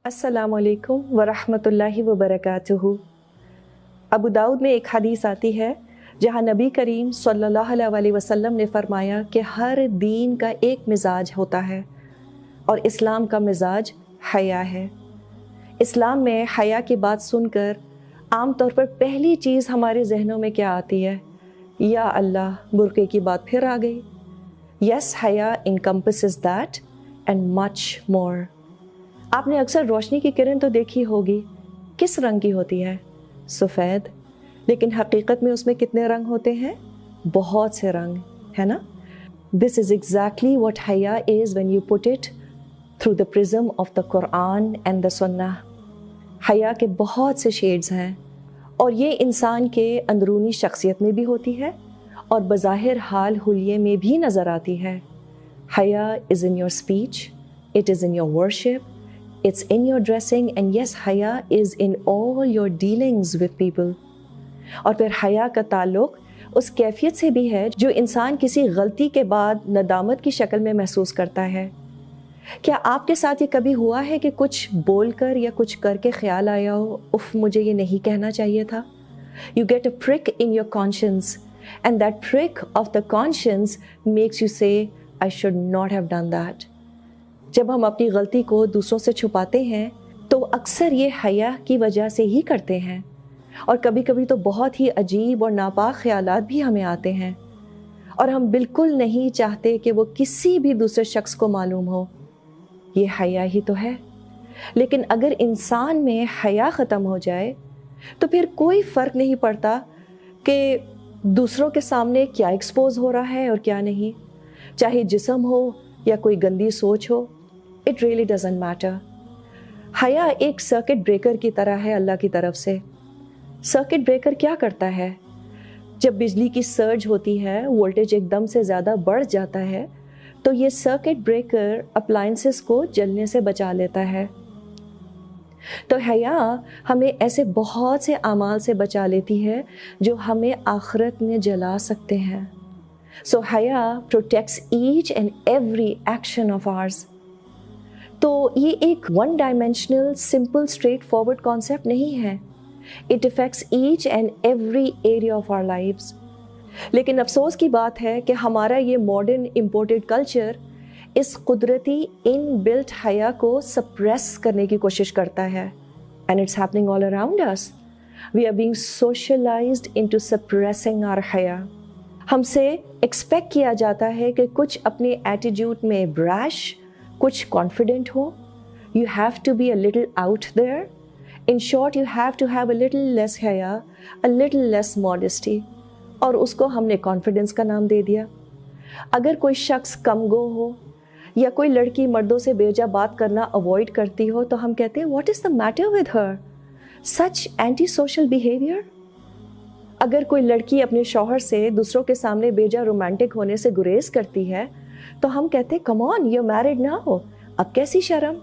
अस्सलाम वालेकुम वरहमतुल्लाहि वबरकातुहू। अबू दाऊद में एक हदीस आती है जहाँ नबी करीम सल्लल्लाहु अलैहि वसल्लम ने फरमाया कि हर दीन का एक मिजाज होता है और इस्लाम का मिजाज हया है। इस्लाम में हया की बात सुनकर आम तौर पर पहली चीज़ हमारे जहनों में क्या आती है? या अल्लाह, बुर्के की बात फिर आ गई। यस, हया encompasses that and much more। आपने अक्सर रोशनी की किरण तो देखी होगी, किस रंग की होती है? सफ़ेद। लेकिन हकीकत में उसमें कितने रंग होते हैं? बहुत से रंग, है ना? दिस इज़ एग्जैक्टली व्हाट हया is when you put it through the prism of the Quran and the सुन्नाह। हया के बहुत से शेड्स हैं और ये इंसान के अंदरूनी शख्सियत में भी होती है और बज़ाहिर हाल हुलिये में भी नज़र आती है। हया is in your speech, it is in your worship, it's in your dressing, and yes, haya is in all your dealings with people। और फिर हया का ताल्लुक उस कैफियत से भी है जो इंसान किसी गलती के बाद नदामत की शक्ल में महसूस करता है। क्या आपके साथ ये कभी हुआ है कि कुछ बोलकर या कुछ करके ख्याल आया हो, उफ मुझे ये नहीं कहना चाहिए था? You get a prick in your conscience, and that prick of the conscience makes you say, I should not have done that। जब हम अपनी गलती को दूसरों से छुपाते हैं तो अक्सर ये हया की वजह से ही करते हैं, और कभी कभी तो बहुत ही अजीब और नापाक ख्यालात भी हमें आते हैं और हम बिल्कुल नहीं चाहते कि वो किसी भी दूसरे शख्स को मालूम हो। ये हया ही तो है। लेकिन अगर इंसान में हया ख़त्म हो जाए तो फिर कोई फ़र्क नहीं पड़ता कि दूसरों के सामने क्या एक्सपोज हो रहा है और क्या नहीं, चाहे जिस्म हो या कोई गंदी सोच हो। It really doesn't matter। हया एक सर्किट ब्रेकर की तरह है अल्लाह की तरफ से। सर्किट ब्रेकर क्या करता है? जब बिजली की सर्ज होती है, वोल्टेज एकदम से ज़्यादा बढ़ जाता है, तो ये सर्किट ब्रेकर अप्लायंसेस को जलने से बचा लेता है। तो हया हमें ऐसे बहुत से अमाल से बचा लेती है जो हमें आखिरत में जला सकते हैं। सो हया protects each and every action of ours. तो ये एक one dimensional simple straightforward concept नहीं है। It affects each and every area of our lives. लेकिन अफसोस की बात है कि हमारा ये मॉडर्न इम्पोर्टेड कल्चर इस कुदरती इन बिल्ट हया को सप्रेस करने की कोशिश करता है, and it's happening all around us. We are being socialised into suppressing our हया। हमसे एक्सपेक्ट किया जाता है कि कुछ अपने एटीट्यूड में ब्रैश, कुछ कॉन्फिडेंट हो। You have to be a little out there. In short, you have to have a little less हया, अ लिटिल लेस मॉडेस्टी, और उसको हमने कॉन्फिडेंस का नाम दे दिया। अगर कोई शख्स कम गो हो या कोई लड़की मर्दों से बेजा बात करना अवॉइड करती हो तो हम कहते हैं what is the matter with her, such anti social behaviour. अगर कोई लड़की अपने शौहर से दूसरों के सामने बेजा रोमांटिक होने से गुरेज करती है तो हम कहते हैं कम ऑन, यू मैरिड ना हो, अब कैसी शर्म।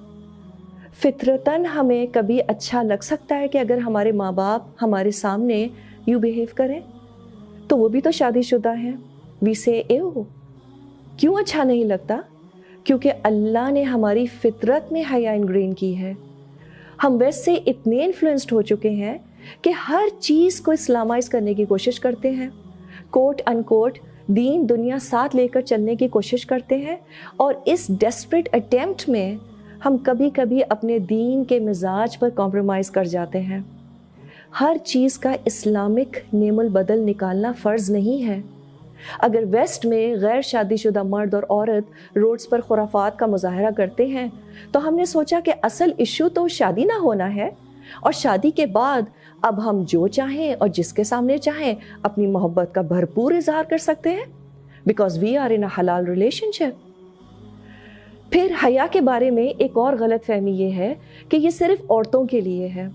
फितरतन हमें कभी अच्छा लग सकता है कि अगर हमारे माँ बाप हमारे सामने यूँ बिहेव करें, तो वो भी तो शादीशुदा हैं। वी से एव। क्यों अच्छा नहीं लगता? क्योंकि अल्लाह ने हमारी फितरत में हया इनग्रेन की है। हम वेस्ट से इतने इन्फ्लुएंस्ड हो चुके हैं कि हर चीज़ को इस्लामाइज करने की कोशिश करते हैं, कोट अनकोट दीन दुनिया साथ लेकर चलने की कोशिश करते हैं, और इस डेस्परेट अटेम्प्ट में हम कभी कभी अपने दीन के मिजाज पर कॉम्प्रोमाइज़ कर जाते हैं। हर चीज़ का इस्लामिक नेमुल बदल निकालना फ़र्ज़ नहीं है। अगर वेस्ट में गैर शादीशुदा मर्द और औरत रोड्स पर खुराफात का मुजाहरा करते हैं तो हमने सोचा कि असल इशू तो शादी ना होना है, और शादी के बाद अब हम जो चाहें और जिसके सामने चाहें अपनी मोहब्बत का भरपूर इजहार कर सकते हैं, बिकॉज वी आर इन अ हलाल रिलेशनशिप। फिर हया के बारे में एक और गलत फहमी ये है कि ये सिर्फ औरतों के लिए है।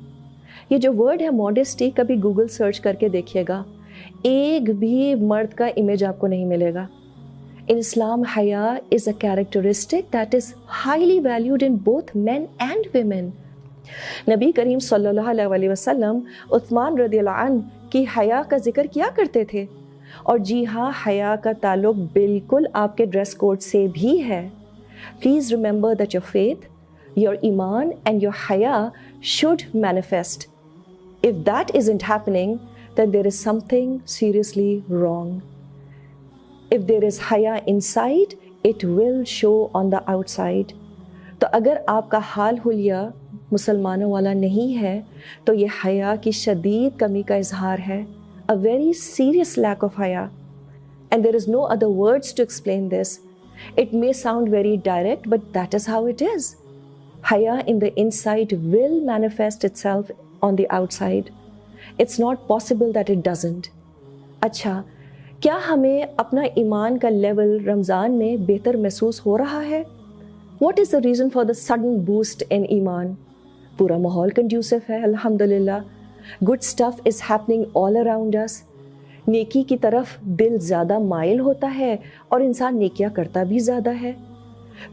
ये जो वर्ड है मॉडेस्टी, कभी गूगल सर्च करके देखिएगा, एक भी मर्द का इमेज आपको नहीं मिलेगा। इन इस्लाम हया is a characteristic that is highly valued in both men and women. नबी करीम सल्लल्लाहु अलैहि वसल्लम उस्मान रज़ियल्लाहु अन्हु की हया का जिक्र किया करते थे, और जी हाँ, हया का ताल्लुक बिल्कुल आपके ड्रेस कोड से भी है। Please remember that your faith, your iman and your haya should manifest. If that isn't happening, then there is something seriously wrong. If there is haya inside, it will show on the outside. تو اگر آپ کا حال حلیہ مسلمانوں والا نہیں ہے تو یہ حیا کی شدید کمی کا اظہار ہے. A very serious lack of haya. And there is no other words to explain this. It may sound very direct, but that is how it is. Haya in the inside will manifest itself on the outside. It's not possible that it doesn't. اچھا، کیا ہمیں اپنا ایمان کا level رمضان میں بہتر محسوس ہو رہا ہے؟ What is the reason for the sudden boost in ایمان؟ پورا ماحول کنڈیوسو ہے الحمدللہ. Good stuff is happening all around us. نیکی کی طرف دل زیادہ مائل ہوتا ہے اور انسان نیکیاں کرتا بھی زیادہ ہے.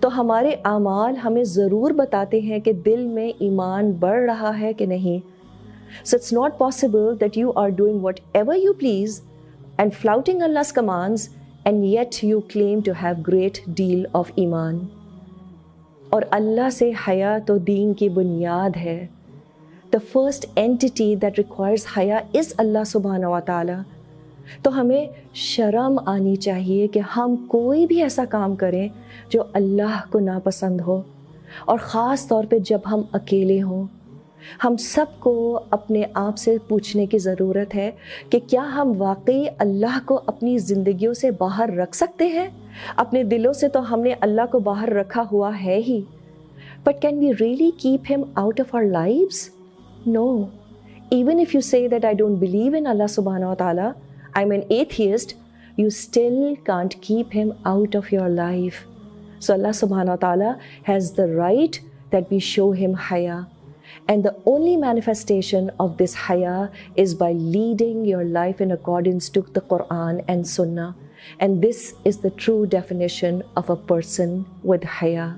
تو ہمارے اعمال ہمیں ضرور بتاتے ہیں کہ دل میں ایمان بڑھ رہا ہے کہ نہیں. So it's not possible that you are doing whatever you please and flouting Allah's commands and yet you claim to have great deal of ایمان. اور اللہ سے حیا تو دین کی بنیاد ہے. The first entity that requires حیا is اللہ سبحانہ و تعالی. تو ہمیں شرم آنی چاہیے کہ ہم کوئی بھی ایسا کام کریں جو اللہ کو ناپسند ہو، اور خاص طور پہ جب ہم اکیلے ہوں. ہم سب کو اپنے آپ سے پوچھنے کی ضرورت ہے کہ کیا ہم واقعی اللہ کو اپنی زندگیوں سے باہر رکھ سکتے ہیں؟ اپنے دلوں سے تو ہم نے اللہ کو باہر رکھا ہوا ہے ہی. But can we really keep him out of our lives? No. Even if you say that I don't believe in Allah subhanahu wa ta'ala, I'm an atheist, you still can't keep him out of your life. So Allah subhanahu wa ta'ala has the right that we show him haya. And the only manifestation of this haya is by leading your life in accordance to the Quran and Sunnah. And this is the true definition of a person with haya.